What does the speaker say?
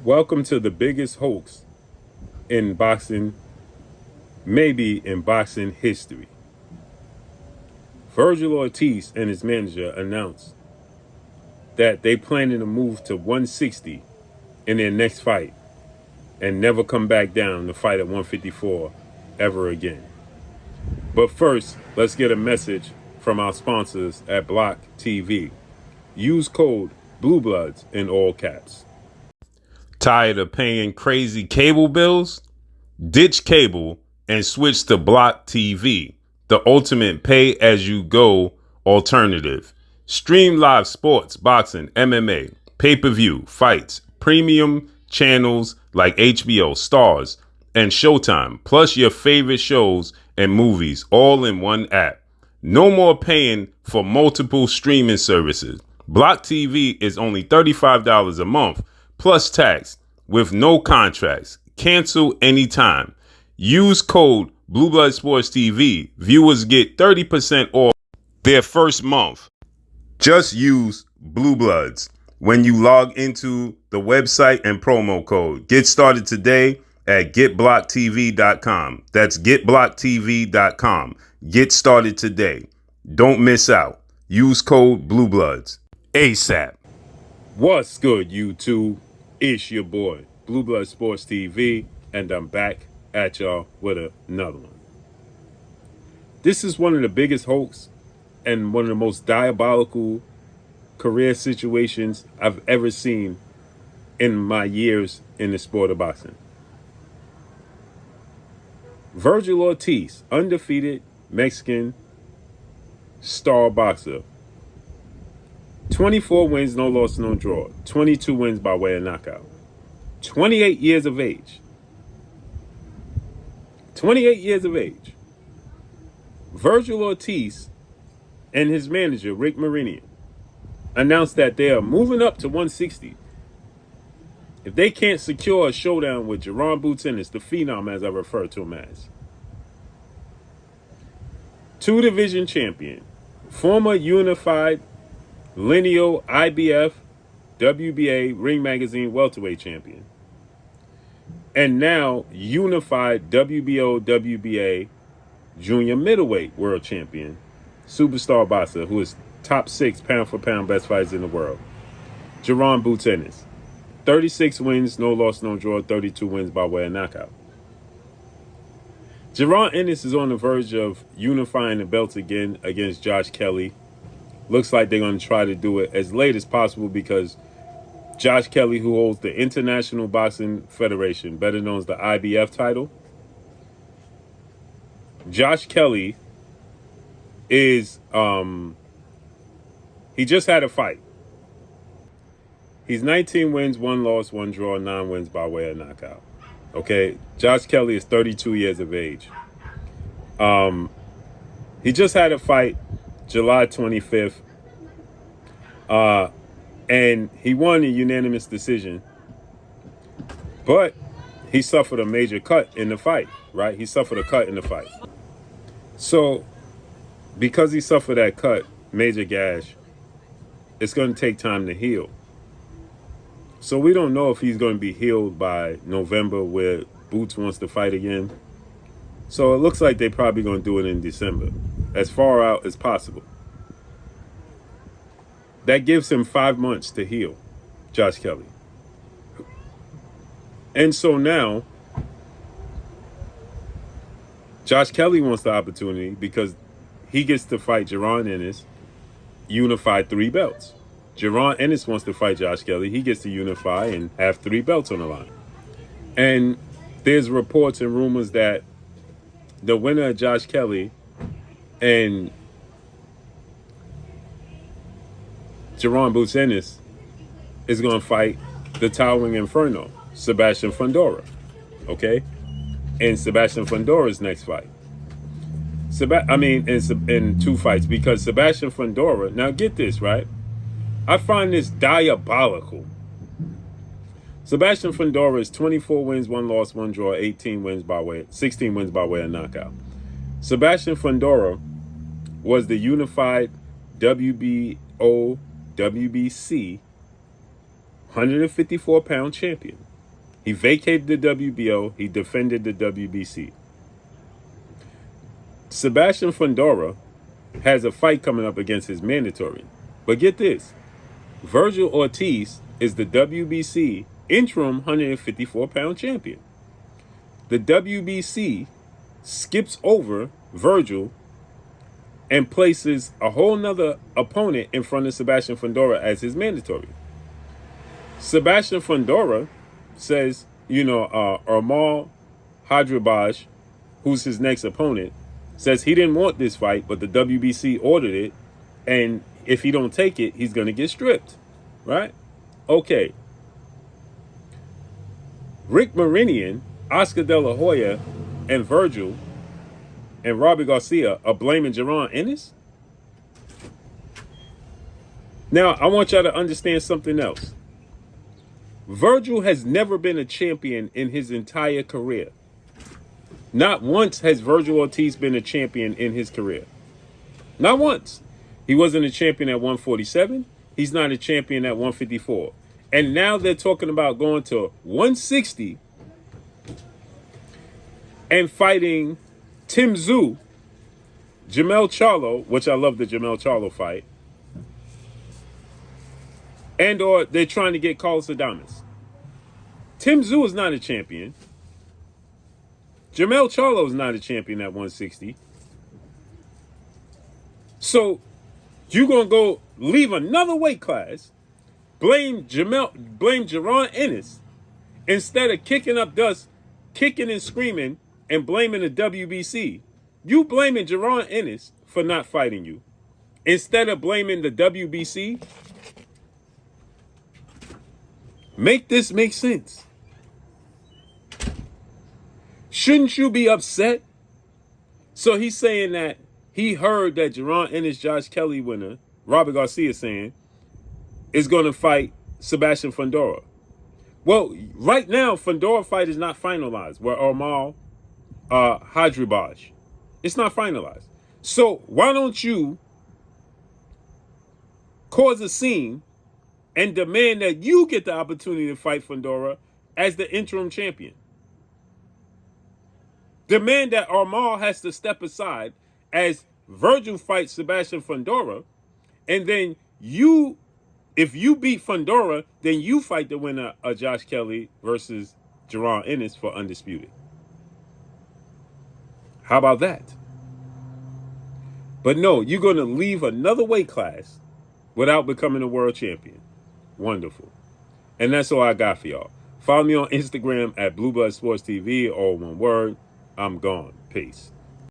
Welcome to the biggest hoax in boxing, maybe in boxing history. Virgil Ortiz and his manager announced that they planning to move to 160 in their next fight and never come back down to fight at 154 ever again. But first, let's get a message from our sponsors at Block TV. Use code BLUEBLOODS in all caps. Tired of paying crazy cable bills? Ditch cable and switch to Block TV, the ultimate pay-as-you-go alternative. Stream live sports, boxing, MMA, pay-per-view, fights, premium channels like HBO, Stars, and Showtime, plus your favorite shows and movies all in one app. No more paying for multiple streaming services. Block TV is only $35 a month, plus tax, with no contracts. Cancel anytime. Use code BlueBloodSportsTV. Viewers get 30% off their first month. Just use Blue Bloods when you log into the website and promo code. Get started today at getblocktv.com. That's getblocktv.com. Get started today. Don't miss out. Use code BlueBloods ASAP. What's good, YouTube? It's your boy, Blue Blood Sports TV, and I'm back at y'all with another one. This is one of the biggest hoax and one of the most diabolical career situations I've ever seen in my years in the sport of boxing. Virgil Ortiz, undefeated Mexican star boxer. 24 wins, no loss, no draw. 22 wins by way of knockout. 28 years of age. 28 years of age. Virgil Ortiz and his manager, Rick Marinian, announced that they are moving up to 160 if they can't secure a showdown with Jaron Ennis, the Phenom as I refer to him as. Two-division champion, former unified lineal IBF, WBA, Ring Magazine welterweight champion, and now unified WBO, WBA junior middleweight world champion, superstar boxer who is top 6 pound for pound best fighters in the world, Jaron Ennis. 36 wins, no loss, no draw, 32 wins by way of knockout. Jaron Ennis is on the verge of unifying the belts again against Josh Kelly. Looks like they're going to try to do it as late as possible because Josh Kelly, who holds the International Boxing Federation, better known as the IBF title, Josh Kelly is, he just had a fight. He's 19 wins, 1 loss, 1 draw, 9 wins by way of knockout. Okay, Josh Kelly is 32 years of age. He just had a fight July 25th, and he won a unanimous decision, but he suffered a major cut in the fight, right? He suffered a cut in the fight. So, because he suffered that cut, major gash, it's going to take time to heal. So we don't know if he's going to be healed by November where Boots wants to fight again. So it looks like they're probably going to do it in December, as far out as possible. That gives him 5 months to heal, Josh Kelly. And so now, Josh Kelly wants the opportunity because he gets to fight Jaron Ennis, unify 3 belts. Jaron Ennis wants to fight Josh Kelly. He gets to unify and have 3 belts on the line. And there's reports and rumors that the winner of Josh Kelly and Jaron Ennis is going to fight the Towering Inferno, Sebastian Fundora. Okay? In Sebastian Fundora's next fight. In 2 fights, because Sebastian Fundora, now get this, right? I find this diabolical. Sebastian Fundora is 24 wins, 1 loss, 1 draw, 16 wins by way of knockout. Sebastian Fundora was the unified WBO, WBC 154-pound champion. He vacated the WBO. He defended the WBC. Sebastian Fundora has a fight coming up against his mandatory. But get this. Virgil Ortiz is the WBC interim 154-pound champion. The WBC skips over Vergil and places a whole nother opponent in front of Sebastian Fundora as his mandatory. Sebastian Fundora says, Armal Hadrabaj, who's his next opponent, says he didn't want this fight, but the WBC ordered it, and if he don't take it, he's going to get stripped, right? Okay. Rick Marinian, Oscar De La Hoya, and Vergil, and Robbie Garcia are blaming Jaron Ennis? Now, I want y'all to understand something else. Vergil has never been a champion in his entire career. Not once has Virgil Ortiz been a champion in his career. Not once. He wasn't a champion at 147. He's not a champion at 154. And now they're talking about going to 160 and fighting Tim Tszyu, Jamel Charlo, which I love the Jamel Charlo fight, and or they're trying to get Carlos Adames. Tim Tszyu is not a champion. Jamel Charlo is not a champion at 160. So you're going to go leave another weight class, blame Jaron Ennis, instead of kicking up dust, kicking and screaming, and blaming the WBC. You blaming Jaron Ennis for not fighting you, instead of blaming the WBC. Make this make sense. Shouldn't you be upset? So he's saying that he heard that Jaron Ennis, Josh Kelly winner, Robert Garcia saying, is going to fight Sebastian Fundora. Well, right now, Fundora fight is not finalized. Where Armal Hadrabaj. It's not finalized. So why don't you cause a scene and demand that you get the opportunity to fight Fundora as the interim champion? Demand that Armal has to step aside as Virgil fights Sebastian Fundora, and then if you beat Fundora, then you fight the winner of Josh Kelly versus Jaron Ennis for undisputed. How about that? But no, you're going to leave another weight class without becoming a world champion. Wonderful. And that's all I got for y'all. Follow me on Instagram at Blue Blood Sports TV, all one word. I'm gone. Peace.